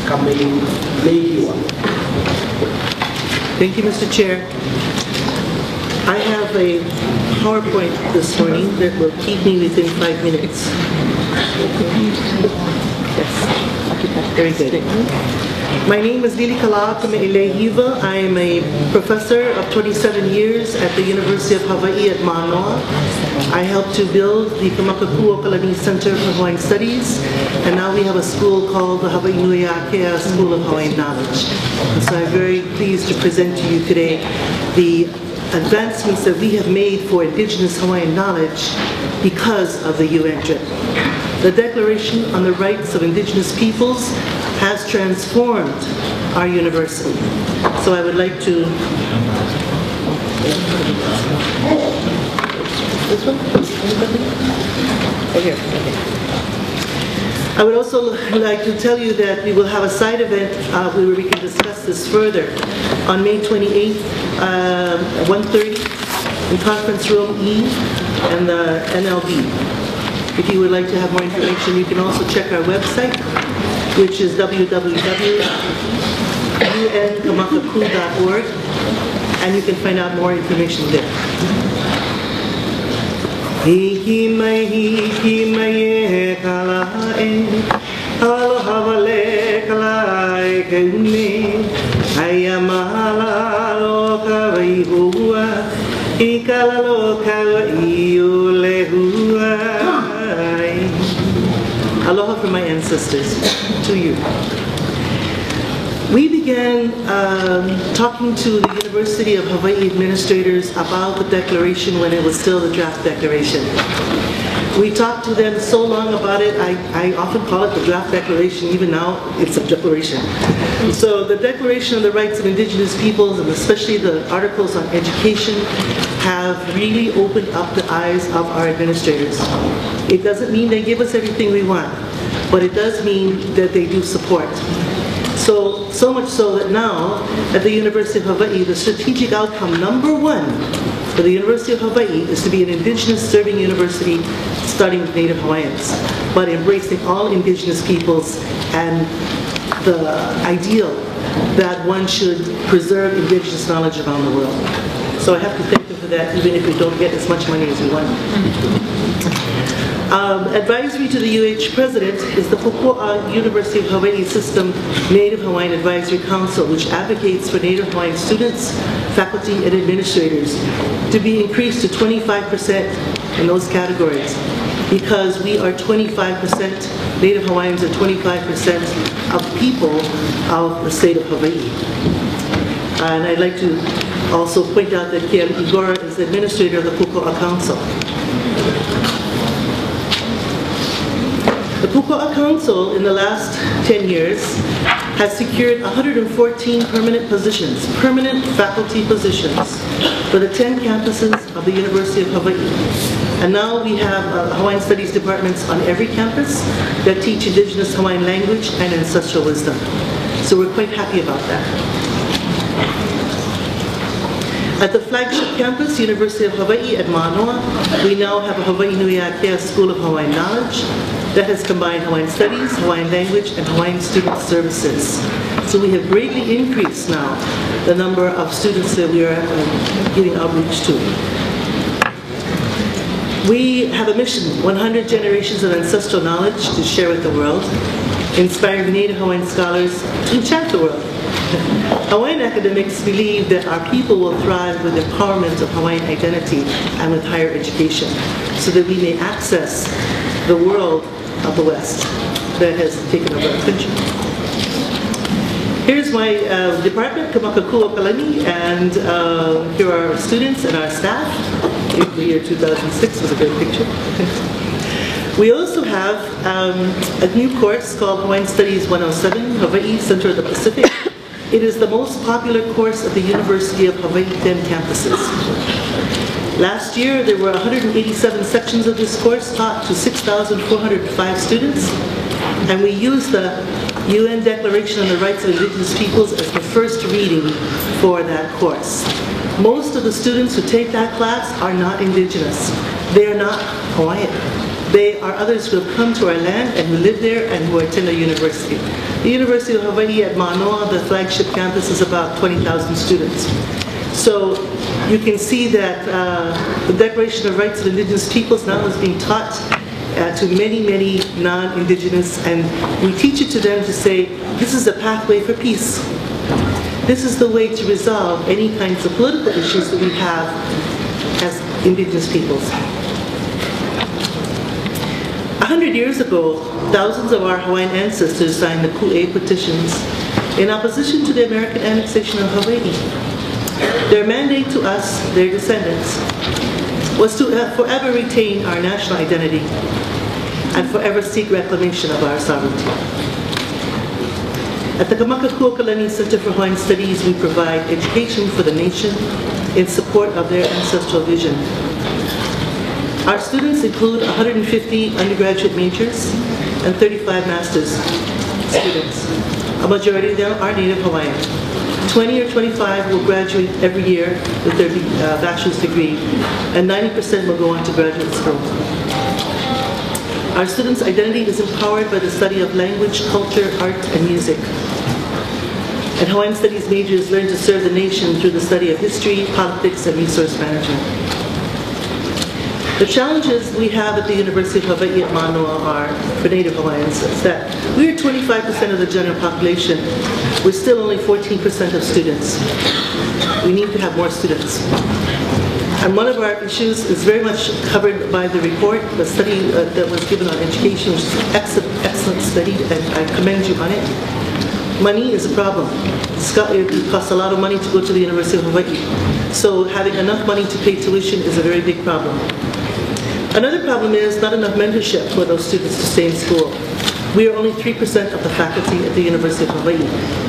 Kameeleihiwa. Thank you, Mr. Chair. I have a PowerPoint this morning that will keep me within 5 minutes. Yes, very good. My name is Lilikala Kameeleihiwa. I am a professor of 27 years at the University of Hawaii at Manoa. I helped to build the Kameeleihiwa Center for Hawaiian Studies, and now we have a school called the Hawaiian School of Hawaiian Knowledge. And so I'm very pleased to present to you today the advancements that we have made for Indigenous Hawaiian knowledge because of the UN trip. The Declaration on the Rights of Indigenous Peoples has transformed our university. So I would like to... This one? Oh, here. Okay. I would also like to tell you that we will have a side event where we can discuss this further on May 28th, 1:30 in Conference Room E and the NLB. If you would like to have more information, you can also check our website, which is www.unkamakaku.org, and you can find out more information there. Hiki mai kala e aloha wale kala e keune ai mahala lo ka hua I kala lo ka I o le hua. Aloha from my ancestors to you. We began talking to the University of Hawaii administrators about the declaration when it was still the draft declaration. We talked to them so long about it, I often call it the draft declaration, even now it's a declaration. So the Declaration on the Rights of Indigenous Peoples, and especially the articles on education, have really opened up the eyes of our administrators. It doesn't mean they give us everything we want, but it does mean that they do support. So much so that now, at the University of Hawaii, the strategic outcome #1 for the University of Hawaii is to be an Indigenous serving university starting with Native Hawaiians, but embracing all Indigenous peoples and the ideal that one should preserve Indigenous knowledge around the world. So I have to thank them for that, even if we don't get as much money as we want. Advisory to the UH President is the Pupua'a University of Hawaii System Native Hawaiian Advisory Council, which advocates for Native Hawaiian students, faculty, and administrators to be increased to 25% in those categories, because we are 25%, Native Hawaiians are 25% of people of the state of Hawaii. And I'd like to also point out that Kiam Igora is the administrator of the Pupua'a Council. The Pupua'a Council in the last 10 years has secured 114 permanent positions, permanent faculty positions, for the 10 campuses of the University of Hawaii. And now we have Hawaiian Studies departments on every campus that teach Indigenous Hawaiian language and ancestral wisdom. So we're quite happy about that. At the flagship campus, University of Hawaii at Manoa, we now have a Hawaii Nui Akea School of Hawaiian Knowledge that has combined Hawaiian Studies, Hawaiian Language, and Hawaiian Student Services. So we have greatly increased now the number of students that we are giving outreach to. We have a mission, 100 generations of ancestral knowledge to share with the world, inspiring Native Hawaiian scholars to enchant the world. Hawaiian academics believe that our people will thrive with empowerment of Hawaiian identity and with higher education, so that we may access the world of the West that has taken over our country. Here's my department, Kamakakuokalani, and here are our students and our staff. The year 2006 was a good picture. We also have a new course called Hawaiian Studies 107, Hawaii, Center of the Pacific. It is the most popular course at the University of Hawaii 10 campuses. Last year, there were 187 sections of this course taught to 6,405 students, and we used the UN Declaration on the Rights of Indigenous Peoples as the first reading for that course. Most of the students who take that class are not Indigenous. They are not Hawaiian. They are others who have come to our land and who live there and who attend a university. The University of Hawaii at Manoa, the flagship campus, is about 20,000 students. So you can see that the Declaration of Rights of Indigenous Peoples now is being taught to many, many non-Indigenous, and we teach it to them to say, this is a pathway for peace. This is the way to resolve any kinds of political issues that we have as Indigenous peoples. 100 years ago, thousands of our Hawaiian ancestors signed the Ku'e petitions in opposition to the American annexation of Hawaii. Their mandate to us, their descendants, was to forever retain our national identity and forever seek reclamation of our sovereignty. At the Kamakakuakalani Center for Hawaiian Studies, we provide education for the nation in support of their ancestral vision. Our students include 150 undergraduate majors and 35 master's students. A majority of them are Native Hawaiian. 20 or 25 will graduate every year with their bachelor's degree, and 90% will go on to graduate school. Our students' identity is empowered by the study of language, culture, art, and music. And Hawaiian Studies majors learn to serve the nation through the study of history, politics, and resource management. The challenges we have at the University of Hawaii at Manoa are, for Native Hawaiians, is that we are 25% of the general population. We're still only 14% of students. We need to have more students. And one of our issues is very much covered by the report, the study that was given on education, which is an excellent study, and I commend you on it. Money is a problem. It costs a lot of money to go to the University of Hawaii. So having enough money to pay tuition is a very big problem. Another problem is not enough mentorship for those students to stay in school. We are only 3% of the faculty at the University of Hawaii,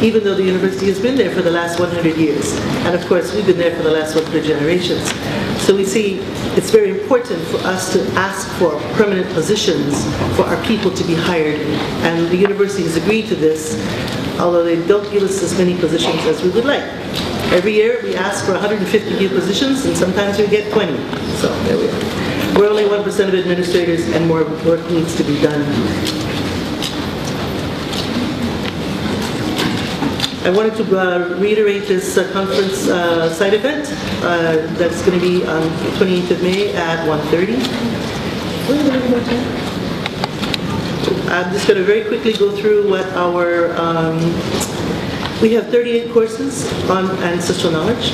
even though the university has been there for the last 100 years. And of course, we've been there for the last 100 generations. So we see it's very important for us to ask for permanent positions for our people to be hired. And the university has agreed to this, although they don't give us as many positions as we would like. Every year we ask for 150 new positions, and sometimes we get 20. So there we are. We're only 1% of administrators, and more work needs to be done. I wanted to reiterate this conference side event that's going to be on the 28th of May at 1:30. I'm just going to very quickly go through what our, we have 38 courses on ancestral knowledge.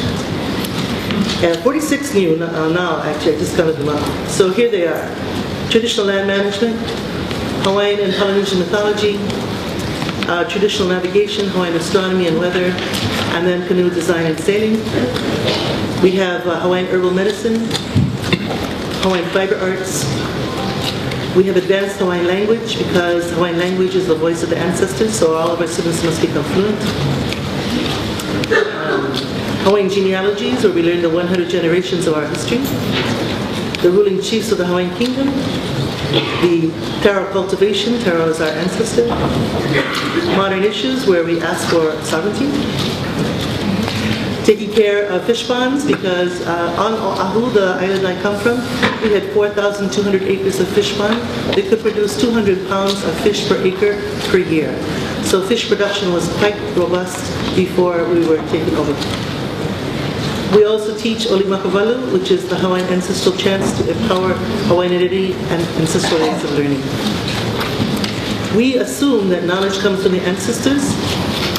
And 46 new now, actually, I just counted them up. So here they are. Traditional land management, Hawaiian and Polynesian mythology, traditional navigation, Hawaiian astronomy and weather, and then canoe design and sailing. We have Hawaiian herbal medicine, Hawaiian fiber arts. We have advanced Hawaiian language, because Hawaiian language is the voice of the ancestors, so all of our students must become fluent. Hawaiian genealogies, where we learn the 100 generations of our history. The ruling chiefs of the Hawaiian kingdom. The taro cultivation, taro is our ancestor. Modern issues, where we ask for sovereignty. Taking care of fish ponds, because on Oahu, the island I come from, we had 4,200 acres of fish pond. They could produce 200 pounds of fish per acre per year. So fish production was quite robust before we were taken over. We also teach Olimakawalu, which is the Hawaiian ancestral chants to empower Hawaiian identity and ancestral ways of learning. We assume that knowledge comes from the ancestors,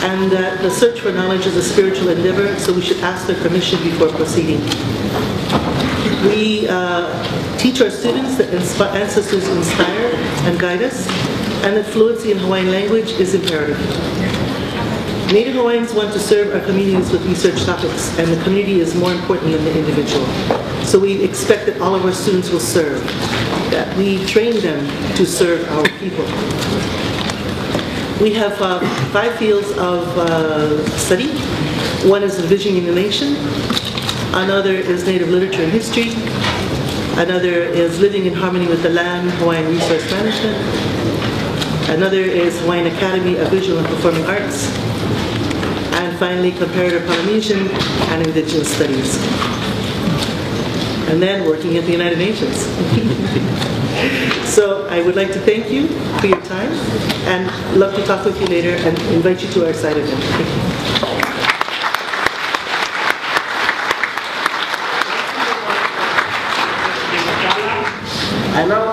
and that the search for knowledge is a spiritual endeavor, so we should ask their permission before proceeding. We teach our students that ancestors inspire and guide us, and that fluency in Hawaiian language is imperative. Native Hawaiians want to serve our communities with research topics, and the community is more important than the individual. So we expect that all of our students will serve, that we train them to serve our people. We have 5 fields of study. One is envisioning the nation. Another is Native literature and history. Another is living in harmony with the land, Hawaiian resource management. Another is Hawaiian Academy of Visual and Performing Arts. And finally, comparative Polynesian and Indigenous Studies. And then working at the United Nations. So I would like to thank you for your time. and love to talk with you later and invite you to our side event. Thank you. I now